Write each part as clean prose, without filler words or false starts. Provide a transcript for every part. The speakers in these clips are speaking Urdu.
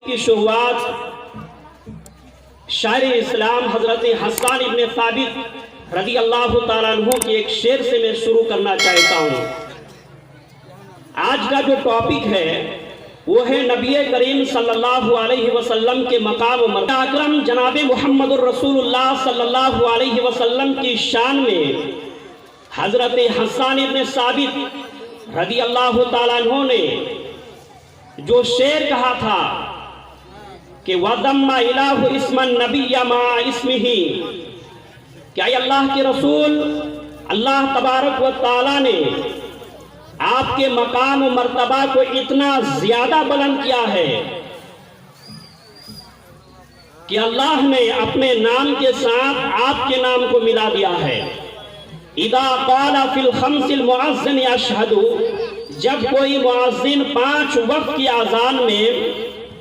کی شروعات شاعر اسلام حضرت حسان ابن ثابت رضی اللہ تعالیٰ عنہ کے ایک شعر سے میں شروع کرنا چاہتا ہوں۔ آج کا جو ٹاپک ہے وہ ہے نبی کریم صلی اللہ علیہ وسلم کے مقام و مرتبہ۔ اکرم جناب محمد الرسول اللہ صلی اللہ علیہ وسلم کی شان میں حضرت حسان ابن ثابت رضی اللہ تعالیٰ عنہ نے جو شعر کہا تھا کہ وَضَمَّ إِلَٰهُ اسْمَ النَّبِيَّ مَعَ اسْمِهِ، کہ اللہ کے رسول اللہ تبارک و تعالیٰ نے آپ کے مقام و مرتبہ کو اتنا زیادہ بلند کیا ہے کہ اللہ نے اپنے نام کے ساتھ آپ کے نام کو ملا دیا ہے۔ اِذَا قَالَ فِي الْخَمْسِ الْمُعَذِّنِ أَشْهَدُ، جب کوئی معذن 5 وقت کی اذان میں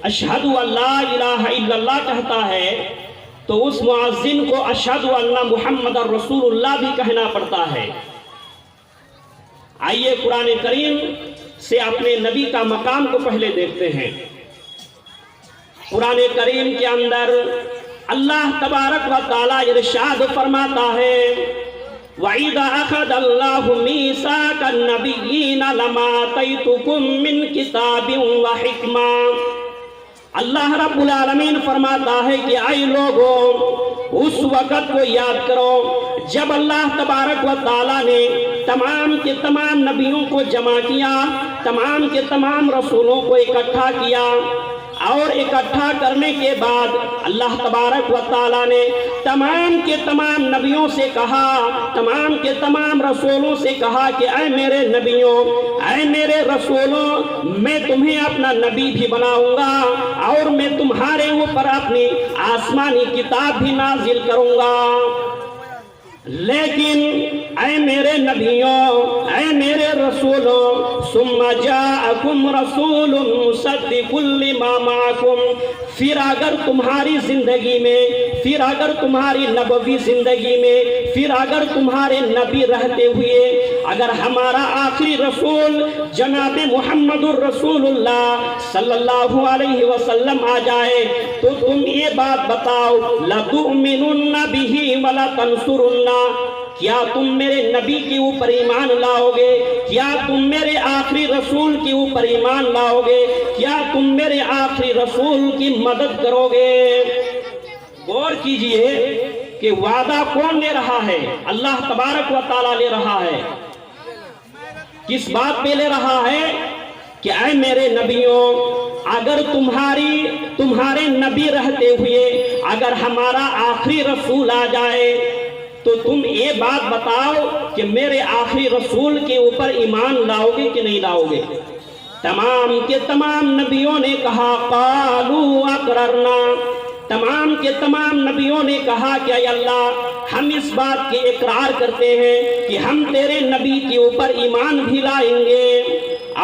اشہدو اللہ الہ الا اللہ کہتا ہے تو اس معذن کو اشہدو ان محمد رسول اللہ بھی کہنا پڑتا ہے۔ آئیے قرآن کریم سے اپنے نبی کا مقام کو پہلے دیکھتے ہیں۔ قرآن کریم کے اندر اللہ تبارک و تعالی ارشاد فرماتا ہے وَإِذَا أَخَذَ اللَّهُ مِيثَاقَ النَّبِيِّينَ لَمَا آتَيْتُكُم مِّن كِتَابٍ وَحِكْمَةٍ۔ اللہ رب العالمین فرماتا ہے کہ اے لوگوں اس وقت کو یاد کرو جب اللہ تبارک و تعالیٰ نے تمام کے تمام نبیوں کو جمع کیا، تمام کے تمام رسولوں کو اکٹھا کیا، اور اکٹھا کرنے کے بعد اللہ تبارک و تعالیٰ نے تمام کے تمام نبیوں سے کہا، تمام کے تمام رسولوں سے کہا کہ اے میرے نبیوں، اے میرے رسولوں، میں تمہیں اپنا نبی بھی بناؤں گا اور میں تمہارے اوپر اپنی آسمانی کتاب بھی نازل کروں گا، لیکن اے میرے نبیوں، اے میرے رسولوں، ثم جاءکم رسول مصدق لما معکم، پھر اگر تمہاری زندگی میں، پھر اگر تمہاری نبوی زندگی میں، پھر اگر تمہارے نبی رہتے ہوئے اگر ہمارا آخری رسول جناب محمد الرسول اللہ صلی اللہ علیہ وسلم آ جائے تو تم یہ بات بتاؤ لَتُؤْمِنُنَّ بِهِ وَلَتَنْصُرُنَّ، کیا تم میرے نبی کے اوپر ایمان لاؤ گے؟ کیا تم میرے آخری رسول کے اوپر ایمان لاؤ گے؟ کیا تم میرے آخری رسول کی مدد کرو گے؟ غور کیجئے کہ وعدہ کون لے رہا ہے؟ اللہ تبارک و تعالیٰ لے رہا ہے۔ کس بات پہ لے رہا ہے؟ کہ اے میرے نبیوں، اگر تمہارے نبی رہتے ہوئے اگر ہمارا آخری رسول آ جائے تو تم یہ بات بتاؤ کہ میرے آخری رسول کے اوپر ایمان لاؤ گے کہ نہیں لاؤ گے؟ تمام کے تمام نبیوں نے کہا قالوا اقررنا، تمام کے تمام نبیوں نے کہا کہ اے اللہ ہم اس بات کے اقرار کرتے ہیں کہ ہم تیرے نبی کے اوپر ایمان بھی لائیں گے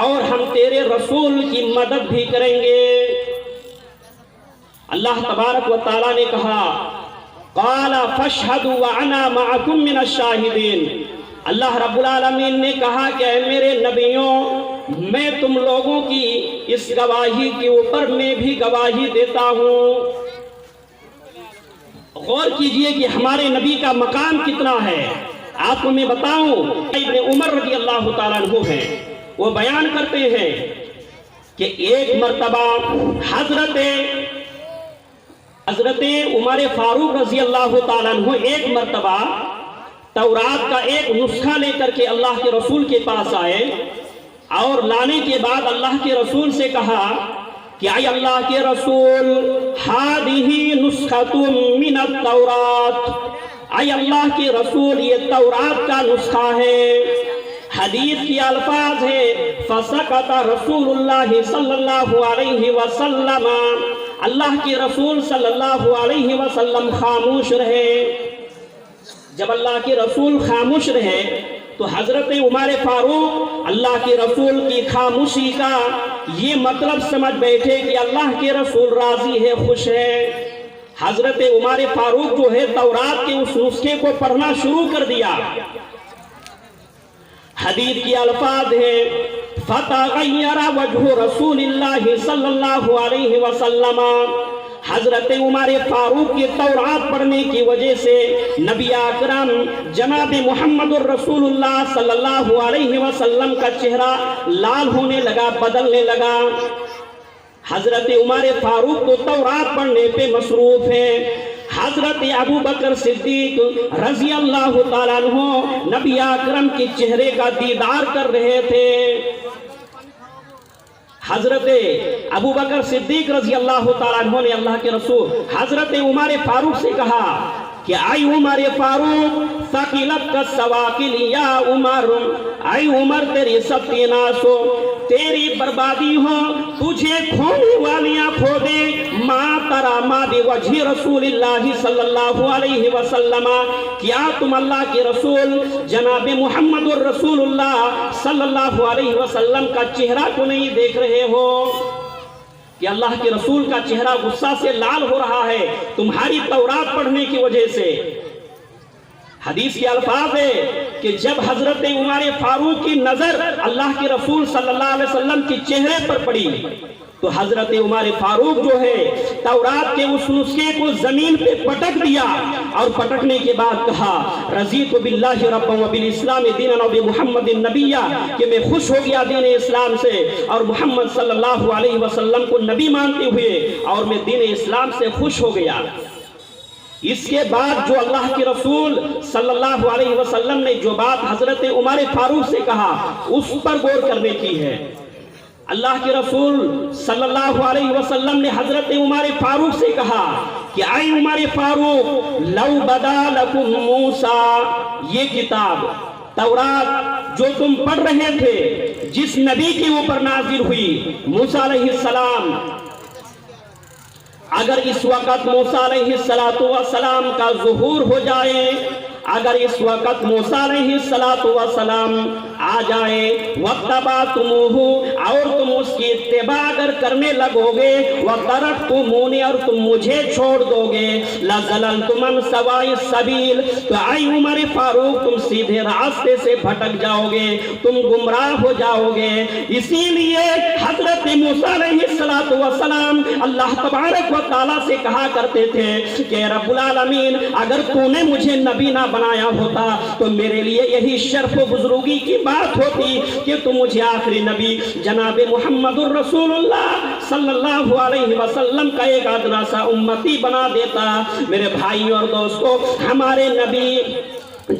اور ہم تیرے رسول کی مدد بھی کریں گے۔ اللہ تبارک و تعالیٰ نے کہا قال فاشهدوا وانا معكم من الشاہدین، اللہ رب العالمین نے کہا کہ اے میرے نبیوں میں تم لوگوں کی اس گواہی کے اوپر میں بھی گواہی دیتا ہوں۔ غور کیجئے کہ ہمارے نبی کا مقام کتنا ہے۔ آپ کو میں بتاؤں ابن عمر رضی اللہ تعالیٰ عنہ ہیں، وہ بیان کرتے ہیں کہ ایک مرتبہ حضرت عمر فاروق رضی اللہ تعالیٰ عنہ ایک مرتبہ تورات کا ایک نسخہ لے کر کے اللہ کے رسول کے پاس آئے اور لانے کے بعد اللہ کے رسول سے کہا کہ اے اللہ کے رسول ہذہ نسخۃ من التورات، اے اللہ کے رسول یہ تورات کا نسخہ ہے۔ حدیث کی الفاظ ہے فسکت رسول اللہ صلی اللہ علیہ وسلم، اللہ کے رسول صلی اللہ علیہ وسلم خاموش رہے۔ جب اللہ کے رسول خاموش رہے تو حضرت عمر فاروق اللہ کے رسول کی خاموشی کا یہ مطلب سمجھ بیٹھے کہ اللہ کے رسول راضی ہے، خوش ہے۔ حضرت عمر فاروق جو ہے تورات کے اس نسخے کو پڑھنا شروع کر دیا۔ حدیث کی الفاظ ہے فتغیر وجہ رسول اللہ صلی اللہ علیہ وسلم، حضرت عمر فاروق کی تورات پڑھنے کی وجہ سے نبی اکرم جناب محمد الرسول اللہ صلی اللہ علیہ وسلم کا چہرہ لال ہونے لگا، بدلنے لگا۔ حضرت عمر فاروق کو تورات پڑھنے پہ مصروف ہیں۔ حضرت ابو بکر صدیق رضی اللہ تعالیٰ عنہ نبی اکرم کے چہرے کا دیدار کر رہے تھے۔ حضرت ابو بکر صدیق رضی اللہ تعالیٰ عنہ نے اللہ کے رسول حضرت عمر فاروق سے کہا کہ اے عمر فاروق ثقلت کا سواقل یا عمر، اے عمر تیری سب ناس ہو، تیری بربادی ہو، تجھے کھونے والیاں کھو دے، ما ترا ما بوجہ رسول اللہ صلی اللہ علیہ وسلم، کیا تم اللہ کے رسول جناب محمد الرسول اللہ صلی اللہ علیہ وسلم کا چہرہ کو نہیں دیکھ رہے ہو کہ اللہ کے رسول کا چہرہ غصہ سے لال ہو رہا ہے تمہاری تورات پڑھنے کی وجہ سے؟ حدیث کے الفاظ ہے کہ جب حضرت عمر فاروق کی نظر اللہ کے رسول صلی اللہ علیہ وسلم کی چہرے پر پڑی تو حضرت عمر فاروق جو ہے تورات کے اس نسخے کو زمین پہ پٹک دیا، اور پٹکنے کے بعد کہا رضیت باللہ ربا وبالاسلام دینا وبمحمد نبیا، کہ میں خوش ہو گیا دین اسلام سے اور محمد صلی اللہ علیہ وسلم کو نبی مانتے ہوئے، اور میں دین اسلام سے خوش ہو گیا۔ اس کے بعد جو اللہ کے رسول صلی اللہ علیہ وسلم نے جو بات حضرت عمر فاروق سے کہا اس پر غور کرنے کی ہے۔ اللہ کے رسول صلی اللہ علیہ وسلم نے حضرت عمر فاروق سے کہا کہ اے عمر فاروق لو بدا لکم موسیٰ، یہ کتاب تورات جو تم پڑھ رہے تھے جس نبی کے اوپر نازل ہوئی موسیٰ علیہ السلام، اگر اس وقت موسیٰ علیہ السلام کا ظہور ہو جائے، اگر اس وقت موسیٰ علیہ السلام آ جائے وَاتَّبَعْتُمُوهُ، اور تم اس کی اتباع اگر کرنے لگو گے، وَتَرَكْتُمُونِ، اور تم مجھے چھوڑ دو گے، لَزَلَلْتُمْ عَنْ سَوَاءِ السَّبِيلِ، تو اے عمر فاروق تم سیدھے راستے سے بھٹک جاؤ گے، تم گمراہ ہو جاؤ گے۔ اسی لیے حضرت موسیٰ علیہ السلام اللہ تبارک و تعالیٰ سے کہا کرتے تھے کہ رب العالمین اگر تو نے مجھے نبی نہ بنایا ہوتا تو میرے لیے یہی شرف و بزرگی کی بات ہوتی کہ تو مجھے آخری نبی جناب محمد الرسول اللہ صلی اللہ علیہ وسلم کا ایک ادنا سا امتی بنا دیتا۔ میرے بھائیوں اور دوستوں، ہمارے نبی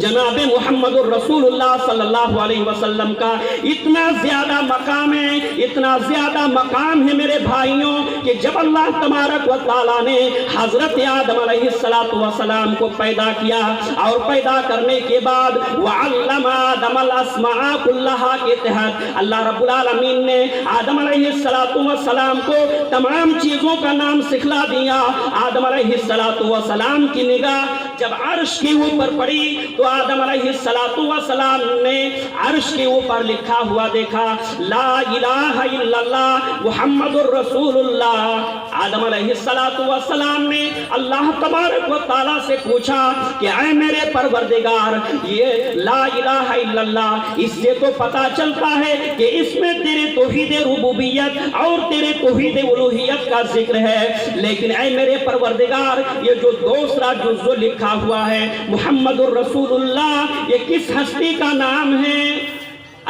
جناب محمد الرسول اللہ صلی اللہ علیہ وسلم کا اتنا زیادہ مقام ہے، اتنا زیادہ مقام ہے میرے بھائیوں، کہ جب اللہ تبارک و تعالیٰ نے حضرت آدم علیہ السلام کو پیدا کیا، اور پیدا کرنے کے بعد وَعَلَّمَ آدَمَ الْأَسْمَاءَ كُلَّهَا کے تحت اللہ رب العالمین نے آدم علیہ السلام کو تمام چیزوں کا نام سکھلا دیا۔ آدم علیہ السلام کی نگاہ جب عرش کے اوپر پڑی تو آدم علیہ السلام نے عرش کے اوپر لکھا ہوا دیکھا لا الہ الا اللہ محمد الرسول اللہ۔ آدم علیہ السلام نے اللہ تبارک و تعالیٰ سے پوچھا کہ اے میرے پروردگار، یہ لا الہ الا اللہ اس سے تو پتا چلتا ہے کہ اس میں تیرے توحید ربوبیت اور تیرے توحید الوہیت کا ذکر ہے، لیکن اے میرے پروردگار یہ جو دوسرا جزو لکھا ہوا ہے محمد الرسول اللہ، یہ کس ہستی کا نام ہے؟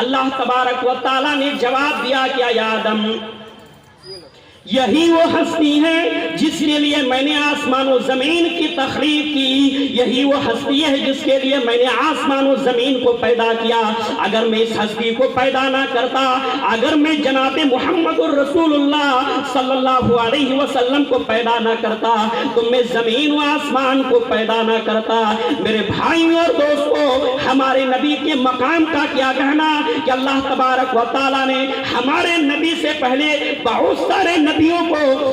اللہ تبارک و تعالیٰ نے جواب دیا کہ اے آدم، یہی وہ ہستی ہے جس کے لیے میں نے آسمان و زمین کی تخلیق کی، یہی وہ ہستی ہے جس کے لیے میں نے آسمان و زمین کو پیدا کیا۔ اگر میں اس ہستی کو پیدا نہ کرتا، اگر میں جناب محمد الرسول اللہ صلی اللہ علیہ وسلم کو پیدا نہ کرتا تو میں زمین و آسمان کو پیدا نہ کرتا۔ میرے بھائیوں اور دوستوں، ہمارے نبی کے مقام کا کیا کہنا کہ اللہ تبارک و تعالیٰ نے ہمارے نبی سے پہلے بہت سارے نبیوں کو،